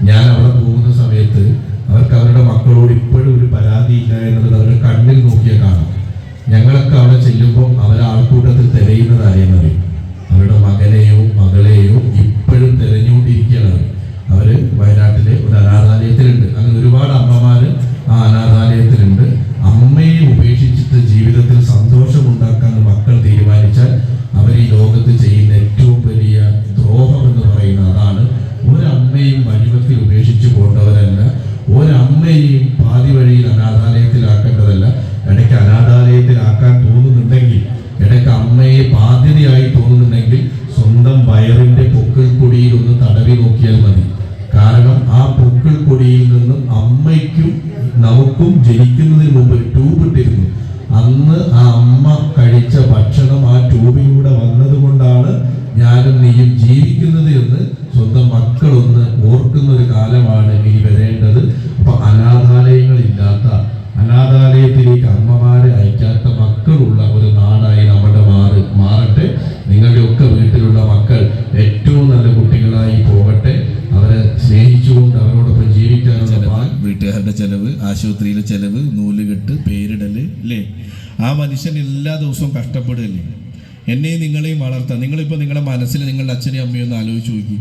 ഞാൻ അവിടെ പോകുന്ന സമയത്ത് അവർക്ക് അവരുടെ മക്കളോട് ഇപ്പോഴും ഒരു പരാതിയില്ല എന്നുള്ളത് അവരുടെ കണ്ണിൽ നോക്കിയാൽ കാണാം. ഞങ്ങളൊക്കെ അവിടെ ചെല്ലുമ്പോൾ അവരെ ആൾക്കൂട്ടത്തിൽ തിരയുന്നത് ആരെയെന്നറിയും. അവരുടെ മകനെയോ മകളെയോ ഇപ്പോഴും തിരഞ്ഞുകൊണ്ടിരിക്കുകയാണ്. അവര് വയനാട്ടിലെ ഒരു അനാഥാലയത്തിലുണ്ട്. അങ്ങനെ ഒരുപാട് അമ്മമാര് ആ അനാഥാലയത്തിലുണ്ട്. അമ്മയെ ഉപേക്ഷിച്ചിട്ട് ജീവിതത്തിൽ സന്തോഷമുണ്ടാക്കാൻ മക്കൾ തീരുമാനിച്ചാൽ അവർ ഈ ലോകത്ത് ചെയ്യുന്ന ഏറ്റവും വലിയ ദ്രോഹം എന്ന് പറയുന്നത് അതാണ്. ഒരമ്മയും വഴിവത്തിൽ ഉപേക്ഷിച്ച് പോകേണ്ടവരല്ല. ഒരമ്മയെയും പാതി വഴിയിൽ അനാഥാലയത്തിലാക്കേണ്ടതല്ല. ഇടയ്ക്ക് അനാഥാലയത്തിലാക്കാൻ തോന്നുന്നുണ്ടെങ്കിൽ, ഇടയ്ക്ക് അമ്മയെ ബാധ്യതയായി തോന്നുന്നുണ്ടെങ്കിൽ സ്വന്തം വയറിന്റെ പൊക്കിൾ കൊടിയിൽ ഒന്ന് തടവി നോക്കിയാൽ മതി. കാരണം ആ പൊക്കിൾ കൊടിയിൽ നിന്നും അമ്മയ്ക്കും നമുക്കും ജനിക്കുന്നതിന് മുമ്പ് ഒരു ട്യൂബ് ഇട്ടിരുന്നു. അന്ന് ആ അമ്മ കഴിച്ച ഭക്ഷണം ആ ട്യൂബിലൂടെ വന്നത് കൊണ്ടാണ് ഞാനും നീയും ജീവിക്കുന്നത് എന്ന് സ്വന്തം മക്കളൊന്ന് ഓർക്കുന്ന ഒരു കാലമാണ് ഇനി വരേണ്ടത്. അപ്പൊ അനാഥാലയങ്ങളില്ലാത്ത, അനാഥാലയത്തിലേക്ക് അമ്മമാരെ അയക്കാത്ത മക്കളുള്ള ഒരു നാടായി നമ്മുടെ മാറട്ടെ. നിങ്ങളുടെ ഒക്കെ വീട്ടിലുള്ള മക്കൾ ഏറ്റവും നല്ല കുട്ടികളായി പോകട്ടെ. അവരെ സ്നേഹിച്ചുകൊണ്ട് അവരോടൊപ്പം ജീവിക്കാനുള്ള വീട്ടുകാരുടെ ചെലവ്, ആശുപത്രിയിലെ ചെലവ്, നൂലുകെട്ട്, പേരിടല് അല്ലേ? ആ മനുഷ്യൻ എല്ലാ ദിവസവും കഷ്ടപ്പെടുകയല്ലേ? എന്നെയും നിങ്ങളെയും വളർത്താൻ. നിങ്ങളിപ്പോൾ നിങ്ങളുടെ മനസ്സിൽ നിങ്ങളുടെ അച്ഛനെയും അമ്മയും ഒന്ന് ആലോചിച്ച് നോക്കി.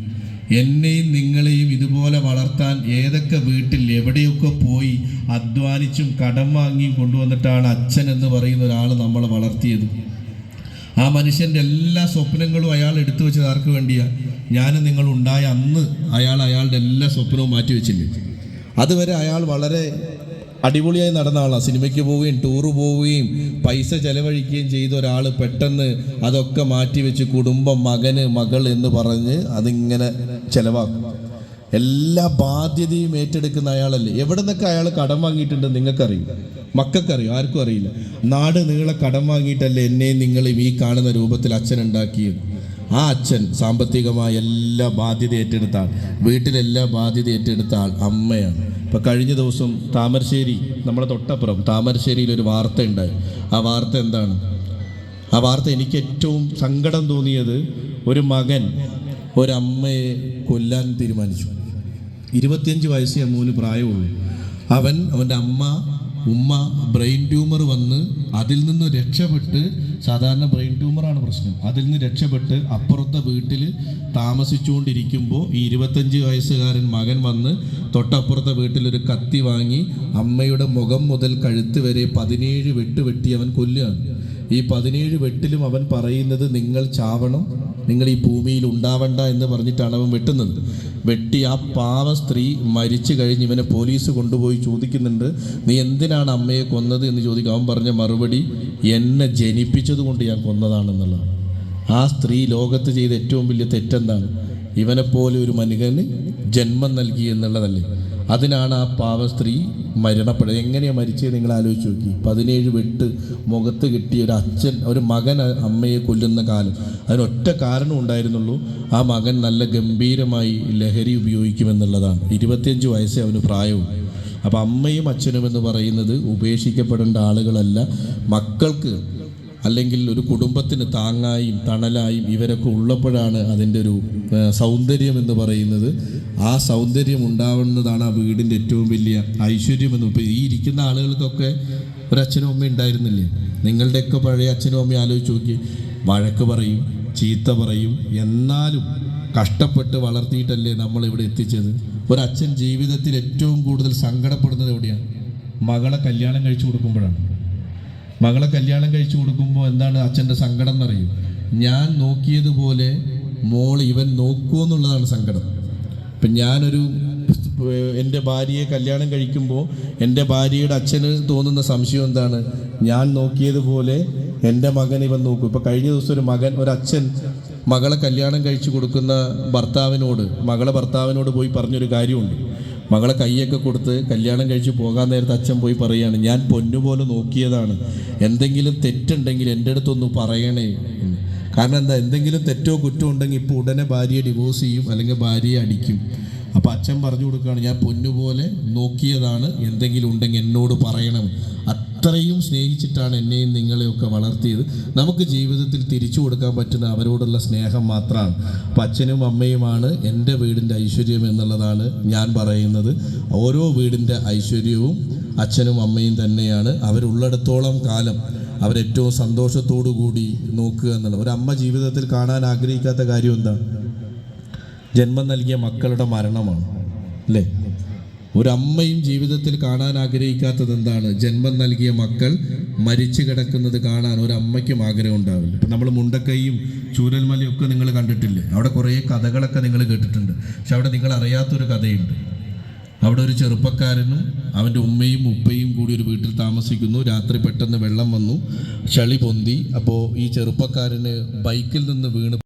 എന്നെയും നിങ്ങളെയും ഇതുപോലെ വളർത്താൻ ഏതൊക്കെ വീട്ടിൽ എവിടെയൊക്കെ പോയി അധ്വാനിച്ചും കടം വാങ്ങിയും കൊണ്ടുവന്നിട്ടാണ് അച്ഛൻ എന്ന് പറയുന്ന ഒരാൾ നമ്മളെ വളർത്തിയത്. ആ മനുഷ്യൻ്റെ എല്ലാ സ്വപ്നങ്ങളും അയാൾ എടുത്തു വെച്ചത് ആർക്ക് വേണ്ടിയാണ്? ഞാനും നിങ്ങൾ ഉണ്ടായ അന്ന് അയാളുടെ എല്ലാ സ്വപ്നവും മാറ്റി വെച്ചില്ലേ? അതുവരെ അയാൾ വളരെ അടിപൊളിയായി നടന്ന ആളാണ്. സിനിമയ്ക്ക് പോവുകയും ടൂറ് പോവുകയും പൈസ ചെലവഴിക്കുകയും ചെയ്ത ഒരാൾ പെട്ടെന്ന് അതൊക്കെ മാറ്റിവെച്ച് കുടുംബം, മകന്, മകൾ എന്ന് പറഞ്ഞ് അതിങ്ങനെ ചെലവാക്കും. എല്ലാ ബാധ്യതയും ഏറ്റെടുക്കുന്ന അയാളല്ലേ? എവിടെ നിന്നൊക്കെ അയാൾ കടം വാങ്ങിയിട്ടുണ്ട് നിങ്ങൾക്കറിയും, മക്കൾക്കറിയും, ആർക്കും അറിയില്ല. നാട് നീളെ കടം വാങ്ങിയിട്ടല്ലേ എന്നെയും നിങ്ങളെയും ഈ കാണുന്ന രൂപത്തിൽ അച്ഛൻ ഉണ്ടാക്കിയത്. ആ അച്ഛൻ സാമ്പത്തികമായ എല്ലാ ബാധ്യത ഏറ്റെടുത്ത ആൾ, വീട്ടിലെല്ലാ ബാധ്യത ഏറ്റെടുത്ത ആൾ അമ്മയാണ്. ഇപ്പം കഴിഞ്ഞ ദിവസം താമരശ്ശേരി, നമ്മുടെ തൊട്ടപ്പുറം താമരശ്ശേരിയിൽ ഒരു വാർത്ത ഉണ്ടായി. ആ വാർത്ത എന്താണ്? ആ വാർത്ത എനിക്ക് ഏറ്റവും സങ്കടം തോന്നിയത്, ഒരു മകൻ ഒരമ്മയെ കൊല്ലാൻ തീരുമാനിച്ചു. 25 വയസ്സേ അമ്മൂന് പ്രായമുള്ളൂ. അവൻ്റെ ഉമ്മ ബ്രെയിൻ ട്യൂമർ വന്ന് അതിൽ നിന്ന് രക്ഷപ്പെട്ട്, സാധാരണ ബ്രെയിൻ ട്യൂമറാണ് പ്രശ്നം, അതിൽ നിന്ന് രക്ഷപ്പെട്ട് അപ്പുറത്തെ വീട്ടിൽ താമസിച്ചുകൊണ്ടിരിക്കുമ്പോൾ ഈ 25 വയസ്സുകാരൻ മകൻ വന്ന് തൊട്ടപ്പുറത്തെ വീട്ടിലൊരു കത്തി വാങ്ങി അമ്മയുടെ മുഖം മുതൽ കഴുത്ത് വരെ 17 വെട്ട് വെട്ടി അവൻ കൊല്ലുകയാണ്. ഈ 17 വെട്ടിലും അവൻ പറയുന്നത് നിങ്ങൾ ചാവണം, നിങ്ങൾ ഈ ഭൂമിയിൽ ഉണ്ടാവണ്ട എന്ന് പറഞ്ഞിട്ടാണ് അവൻ വെട്ടുന്നത്. വെട്ടി ആ പാവ സ്ത്രീ മരിച്ചു കഴിഞ്ഞ് ഇവനെ പോലീസ് കൊണ്ടുപോയി ചോദിക്കുന്നുണ്ട്, നീ എന്തിനാണ് അമ്മയെ കൊന്നത് എന്ന് ചോദിക്കും. അവൻ പറഞ്ഞ മറുപടി, എന്നെ ജനിപ്പിച്ചത് കൊണ്ട് ഞാൻ കൊന്നതാണെന്നുള്ളതാണ്. ആ സ്ത്രീ ലോകത്ത് ചെയ്ത ഏറ്റവും വലിയ തെറ്റെന്താണ്? ഇവനെപ്പോലെ ഒരു മനുഷ്യന് ജന്മം നൽകി എന്നുള്ളതല്ലേ? അതിനാണ് ആ പാവ സ്ത്രീ മരണപ്പെടുന്നത്. എങ്ങനെയാണ് മരിച്ചത് നിങ്ങൾ ആലോചിച്ച് നോക്കി. 17 വെട്ട് മുഖത്ത് കിട്ടിയ ഒരു അച്ഛൻ, ഒരു മകൻ അമ്മയെ കൊല്ലുന്ന കാലം. അതിനൊറ്റ കാരണം ഉണ്ടായിരുന്നുള്ളൂ, ആ മകൻ നല്ല ഗംഭീരമായി ലഹരി ഉപയോഗിക്കുമെന്നുള്ളതാണ്. 25 വയസ്സേ അവന് പ്രായവും. അപ്പം അമ്മയും അച്ഛനും എന്ന് പറയുന്നത് ഉപേക്ഷിക്കപ്പെടേണ്ട ആളുകളല്ല. മക്കൾക്ക് അല്ലെങ്കിൽ ഒരു കുടുംബത്തിന് താങ്ങായും തണലായും ഇവരൊക്കെ ഉള്ളപ്പോഴാണ് അതിൻ്റെ ഒരു സൗന്ദര്യം എന്ന് പറയുന്നത്. ആ സൗന്ദര്യം ഉണ്ടാവുന്നതാണ് ആ വീടിൻ്റെ ഏറ്റവും വലിയ ഐശ്വര്യമെന്ന്. ഇപ്പോൾ ഈ ഇരിക്കുന്ന ആളുകൾക്കൊക്കെ ഒരച്ഛനും അമ്മയും ഉണ്ടായിരുന്നില്ലേ? നിങ്ങളുടെയൊക്കെ പഴയ അച്ഛനും അമ്മയും ആലോചിച്ച് നോക്കി. വഴക്ക് പറയും, ചീത്ത പറയും, എന്നാലും കഷ്ടപ്പെട്ട് വളർത്തിയിട്ടല്ലേ നമ്മളിവിടെ എത്തിച്ചത്. ഒരച്ഛൻ ജീവിതത്തിൽ ഏറ്റവും കൂടുതൽ സങ്കടപ്പെടുന്നത് എവിടെയാണ്? മകളെ കല്യാണം കഴിച്ചു കൊടുക്കുമ്പോഴാണ്. മകളെ കല്യാണം കഴിച്ചു കൊടുക്കുമ്പോൾ എന്താണ് അച്ഛൻ്റെ സങ്കടം എന്നറിയും? ഞാൻ നോക്കിയതുപോലെ ഇവൻ നോക്കുമോ എന്നുള്ളതാണ് സങ്കടം. ഇപ്പം എൻ്റെ ഭാര്യയെ കല്യാണം കഴിക്കുമ്പോൾ എൻ്റെ ഭാര്യയുടെ അച്ഛന് തോന്നുന്ന സംശയം എന്താണ്? ഞാൻ നോക്കിയതുപോലെ എൻ്റെ മകൻ ഇവൻ നോക്കും. ഇപ്പോൾ കഴിഞ്ഞ ദിവസം ഒരച്ഛൻ മകളെ കല്യാണം കഴിച്ചു കൊടുക്കുന്ന മകളെ ഭർത്താവിനോട് പോയി പറഞ്ഞൊരു കാര്യമുണ്ട്. മകളെ കൈയൊക്കെ കൊടുത്ത് കല്യാണം കഴിച്ച് പോകാൻ നേരത്തെ അച്ഛൻ പോയി പറയുകയാണ്, ഞാൻ പൊന്നുപോലെ നോക്കിയതാണ്, എന്തെങ്കിലും തെറ്റുണ്ടെങ്കിൽ എൻ്റെ അടുത്തൊന്ന് പറയണേ. കാരണം എന്താ? എന്തെങ്കിലും തെറ്റോ കുറ്റോ ഉണ്ടെങ്കിൽ ഇപ്പോൾ ഉടനെ ഭാര്യയെ ഡിവോഴ്സ് ചെയ്യും, അല്ലെങ്കിൽ ഭാര്യയെ അടിക്കും. അപ്പോൾ അച്ഛൻ പറഞ്ഞു കൊടുക്കുകയാണ്, ഞാൻ പൊന്നുപോലെ നോക്കിയതാണ്, എന്തെങ്കിലും ഉണ്ടെങ്കിൽ എന്നോട് പറയണം. അത്രയും സ്നേഹിച്ചിട്ടാണ് എന്നെയും നിങ്ങളെയൊക്കെ വളർത്തിയത്. നമുക്ക് ജീവിതത്തിൽ തിരിച്ചു കൊടുക്കാൻ പറ്റുന്ന അവരോടുള്ള സ്നേഹം മാത്രമാണ്. അപ്പം അച്ഛനും അമ്മയുമാണ് എൻ്റെ വീടിൻ്റെ ഐശ്വര്യം എന്നുള്ളതാണ് ഞാൻ പറയുന്നത്. ഓരോ വീടിൻ്റെ ഐശ്വര്യവും അച്ഛനും അമ്മയും തന്നെയാണ്. അവരുള്ളിടത്തോളം കാലം അവരേറ്റവും സന്തോഷത്തോടു കൂടി നോക്കുക എന്നുള്ളത്. ഒരമ്മ ജീവിതത്തിൽ കാണാൻ ആഗ്രഹിക്കാത്ത കാര്യം എന്താ? ജന്മം നൽകിയ മക്കളുടെ മരണമാണ്, അല്ലേ? ഒരമ്മയും ജീവിതത്തിൽ കാണാൻ ആഗ്രഹിക്കാത്തത് എന്താണ്? ജന്മം നൽകിയ മക്കൾ മരിച്ചു കിടക്കുന്നത് കാണാൻ ഒരമ്മയ്ക്കും ആഗ്രഹം ഉണ്ടാവില്ല. ഇപ്പം നമ്മൾ മുണ്ടക്കൈയും ചൂരൽമലയും ഒക്കെ നിങ്ങൾ കണ്ടിട്ടില്ലേ? അവിടെ കുറേ കഥകളൊക്കെ നിങ്ങൾ കേട്ടിട്ടുണ്ട്. പക്ഷെ അവിടെ നിങ്ങൾ അറിയാത്തൊരു കഥയുണ്ട്. അവിടെ ഒരു ചെറുപ്പക്കാരനും അവൻ്റെ ഉമ്മയും ഉപ്പയും കൂടി ഒരു വീട്ടിൽ താമസിക്കുന്നു. രാത്രി പെട്ടെന്ന് വെള്ളം വന്നു, ചളി പൊന്തി. അപ്പോൾ ഈ ചെറുപ്പക്കാരന് ബൈക്കിൽ നിന്ന് വീണ്